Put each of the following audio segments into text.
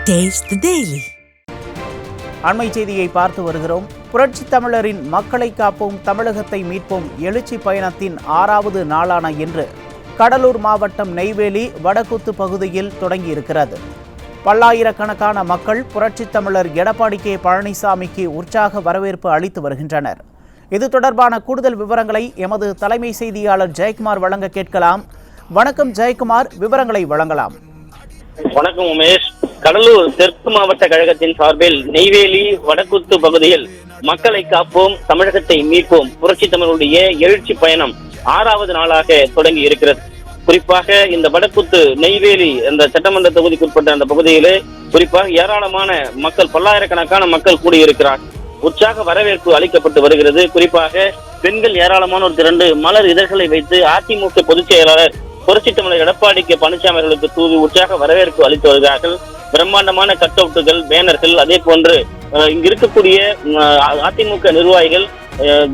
Taste the Daily. அண்மை செய்தியை பார்த்து வருகிறோம். புரட்சி தமிழரின் மக்களை காப்போம் தமிழகத்தை மீட்போம் எழுச்சி பயணத்தின் 6வது நாளான இன்று கடலூர் மாவட்டம் நெய்வேலி வடக்குத்து பகுதியில் தொடங்கியிருக்கிறது. பல்லாயிரக்கணக்கான மக்கள் புரட்சி தமிழர் எடப்பாடி கே பழனிசாமிக்கு உற்சாக வரவேற்பு அளித்து வருகின்றனர். இது தொடர்பான கூடுதல் விவரங்களை எமது தலைமை செய்தியாளர் ஜெயக்குமார் வழங்க கேட்கலாம். வணக்கம் ஜெயக்குமார், விவரங்களை வழங்கலாம். வணக்கம் உமேஷ். கடலூர் தெற்கு மாவட்ட கழகத்தின் சார்பில் நெய்வேலி வடக்குத்து பகுதியில் மக்களை காப்போம் தமிழகத்தை மீட்போம் புரட்சி தமிழருடைய எழுச்சி பயணம் 6வது நாளாக தொடங்கி இருக்கிறது. குறிப்பாக இந்த வடக்குத்து நெய்வேலி அந்த சட்டமன்ற தொகுதிக்குட்பட்ட அந்த பகுதியிலே குறிப்பாக ஏராளமான மக்கள், பல்லாயிரக்கணக்கான மக்கள் கூடியிருக்கிறார். உற்சாக வரவேற்பு அளிக்கப்பட்டு வருகிறது. குறிப்பாக பெண்கள் ஏராளமானோர் திரண்டு மலர் இதழ்களை வைத்து அதிமுக பொதுச் செயலாளர் புரட்சி தமிழர் எடப்பாடி கே பழனிசாமி அவர்களுக்கு தூவி உற்சாக வரவேற்பு அளித்து வருகிறார்கள். பிரம்மாண்டமான கட் அவுட்டுகள், பேனர்கள், அதே போன்று இங்கு இருக்கக்கூடிய அதிமுக நிர்வாகிகள்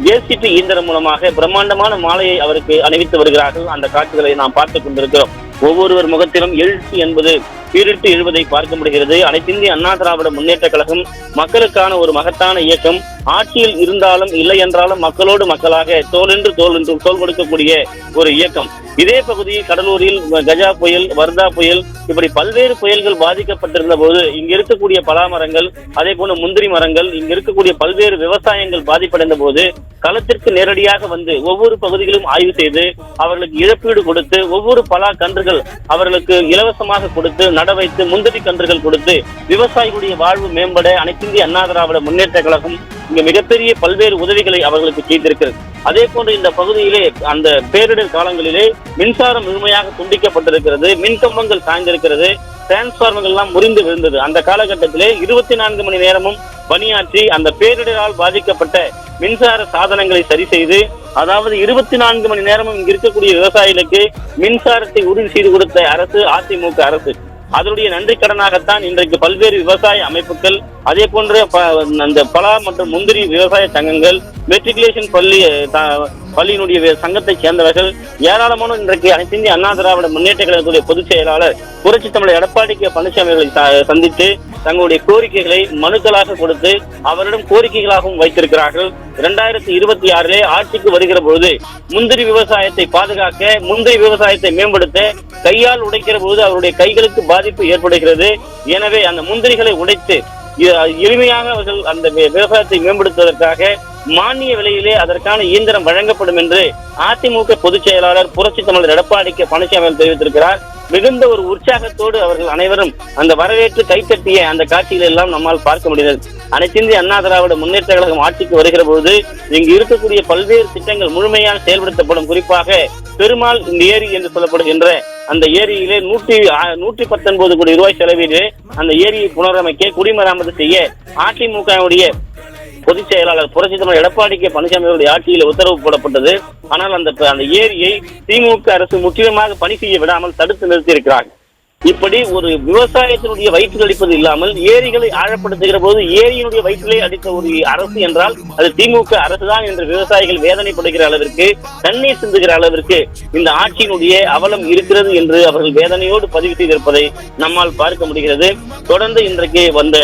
ஜேசிபி இயந்திரம் மூலமாக பிரம்மாண்டமான மாலையை அவருக்கு அணிவித்து வருகிறார்கள். அந்த காட்சிகளை நாம் பார்த்துக் கொண்டிருக்கிறோம். ஒவ்வொருவர் முகத்திலும் எழுச்சி என்பது பீரிட்டு எழுவதை பார்க்க முடிகிறது. அனைத்திந்திய அண்ணா திராவிட முன்னேற்ற கழகம் மக்களுக்கான ஒரு மகத்தான இயக்கம். ஆட்சியில் இருந்தாலும் இல்லை என்றாலும் மக்களோடு மக்களாக தோல் கொடுக்கக்கூடிய ஒரு இயக்கம். இதே பகுதியில் கடலூரில் கஜா புயல், வர்தா புயல், இப்படி பல்வேறு புயல்கள் பாதிக்கப்பட்டிருந்த போது இங்கு இருக்கக்கூடிய பலா மரங்கள், அதே போல முந்திரி மரங்கள், இங்கு இருக்கக்கூடிய பல்வேறு விவசாயங்கள் பாதிப்படைந்த போது களத்திற்கு நேரடியாக வந்து ஒவ்வொரு பகுதிகளும் ஆய்வு செய்து அவர்களுக்கு இழப்பீடு கொடுத்து ஒவ்வொரு பலா கன்றுகள் அவர்களுக்கு இலவசமாக கொடுத்து நட வைத்து முந்திரி கன்றுகள் கொடுத்து விவசாயிகளுடைய வாழ்வு மேம்பட அனைத்திந்திய அண்ணா திராவிட முன்னேற்ற கழகம் இங்கு மிகப்பெரிய பல்வேறு உதவிகளை அவர்களுக்கு செய்திருக்கிறது. அதே போன்று இந்த பகுதியிலே அந்த பேரிடர் காலங்களிலே மின்சாரம் முழுமையாக துண்டிக்கப்பட்டிருக்கிறது. மின்கம்பங்கள் சாய்ந்திருக்கிறது. டிரான்ஸ்பார்மர்கள் எல்லாம் முறிந்து விழுந்தது. அந்த காலகட்டத்திலே 24 மணி நேரமும் பணியாற்றி அந்த பேரிடரால் பாதிக்கப்பட்ட மின்சார சாதனங்களை சரி செய்து, அதாவது 24 மணி நேரமும் இங்கு இருக்கக்கூடிய விவசாயிகளுக்கு மின்சாரத்தை உறுதி செய்து கொடுத்த அரசு அதிமுக அரசு. அதனுடைய நன்றி கடனாகத்தான் இன்றைக்கு பல்வேறு விவசாய அமைப்புகள், அதே போன்ற அந்த பலா மற்றும் முந்திரி விவசாய சங்கங்கள், மெட்ரிகுலேஷன் பள்ளியினுடைய சங்கத்தை சேர்ந்தவர்கள் ஏராளமான இன்றைக்கு அனைத்திந்திய அண்ணா திராவிட முன்னேற்ற கழகத்துடைய பொதுச் செயலாளர் புரட்சி தமிழர் எடப்பாடி கே பழனிசாமி அவர்களை சந்தித்து தங்களுடைய கோரிக்கைகளை மனுக்களாக கொடுத்து அவரிடம் கோரிக்கைகளாகவும் வைத்திருக்கிறார்கள். 2026 ஆட்சிக்கு வருகிற பொழுது முந்திரி விவசாயத்தை பாதுகாக்க, முந்திரி விவசாயத்தை மேம்படுத்த கையால் உடைக்கிற போது அவருடைய கைகளுக்கு பாதிப்பு ஏற்படுகிறது. எனவே அந்த முந்திரிகளை உடைத்து எளிமையாக அவர்கள் அந்த விவசாயத்தை மேம்படுத்துவதற்காக மானிய விலையிலே அதற்கான இயந்திரம் வழங்கப்படும் என்று அதிமுக பொதுச் செயலாளர் புரட்சி தமிழர் எடப்பாடி கே பழனிசாமி தெரிவித்திருக்கிறார். மிகுந்த ஒரு உற்சாகத்தோடு அவர்கள் அனைவரும் அந்த வரவேற்று கைத்தட்டிய அந்த காட்சிகள் எல்லாம் நம்மால் பார்க்க முடிகிறது. அனைத்திந்திய அண்ணா திராவிட முன்னேற்ற கழகம் ஆட்சிக்கு வருகிற போது இங்கு இருக்கக்கூடிய பல்வேறு திட்டங்கள் முழுமையாக செயல்படுத்தப்படும். குறிப்பாக பெருமாள் ஏரி என்று சொல்லப்படுகின்ற அந்த ஏரியிலே 119 கோடி ரூபாய் செலவிலே அந்த ஏரியை புனரமைக்க, குடிமராமத்து செய்ய அதிமுகவுடைய பொதுச் செயலாளர் புரட்சி தமிழர் எடப்பாடி கே பழனிசாமி அவருடைய ஆட்சியில் உத்தரவு போடப்பட்டது. ஆனால் அந்த ஏரியை திமுக அரசு முற்றிலுமாக பணி செய்ய விடாமல் தடுத்து நிறுத்தி இருக்கிறார்கள். இப்படி ஒரு விவசாயத்தினுடைய வயிற்றில் அடிப்பது இல்லாமல் ஏரிகளை ஆழப்படுத்துகிற போது ஏரியினுடைய வயிற்றிலே அடித்த ஒரு அரசு என்றால் அது திமுக அரசுதான் என்று விவசாயிகள் வேதனைப்படுகிற அளவிற்கு, தண்ணீர் சிந்துகிற அளவிற்கு இந்த ஆட்சியினுடைய அவலம் இருக்கிறது என்று அவர்கள் வேதனையோடு பதிவு செய்திருப்பதை நம்மால் பார்க்க முடிகிறது. தொடர்ந்து இன்றைக்கு வந்த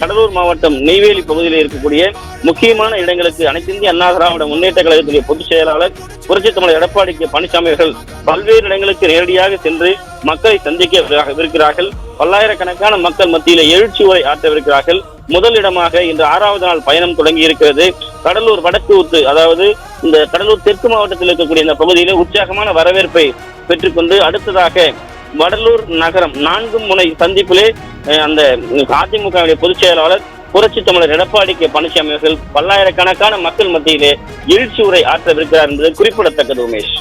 கடலூர் மாவட்டம் நெய்வேலி பகுதியில் இருக்கக்கூடிய முக்கியமான இடங்களுக்கு அனைத்திந்திய அண்ணா திராவிட முன்னேற்ற கழகத்துடைய பொதுச் செயலாளர் புரட்சி தமிழர் எடப்பாடி கே பழனிசாமி அவர்கள் பல்வேறு இடங்களுக்கு நேரடியாக சென்று மக்களை சந்திக்கவிருக்கிறார்கள். பல்லாயிரக்கணக்கான மக்கள் மத்தியில எழுச்சி உரை ஆற்றவிருக்கிறார்கள். முதலிடமாக இன்று 6வது நாள் பயணம் தொடங்கி இருக்கிறது. கடலூர் வடக்கு, அதாவது இந்த கடலூர் தெற்கு மாவட்டத்தில் இருக்கக்கூடிய இந்த பகுதியில உற்சாகமான வரவேற்பை பெற்றுக்கொண்டு அடுத்ததாக வடலூர் நகரம் 4 முனை சந்திப்பிலே அந்த அதிமுக பொதுச் செயலாளர் புரட்சி தமிழர் எடப்பாடி கே பழனிசாமி அவர்கள் பல்லாயிரக்கணக்கான மக்கள் மத்தியிலே எழுச்சி உரை ஆற்றவிருக்கிறார் என்பது குறிப்பிடத்தக்கது. உமேஷ்.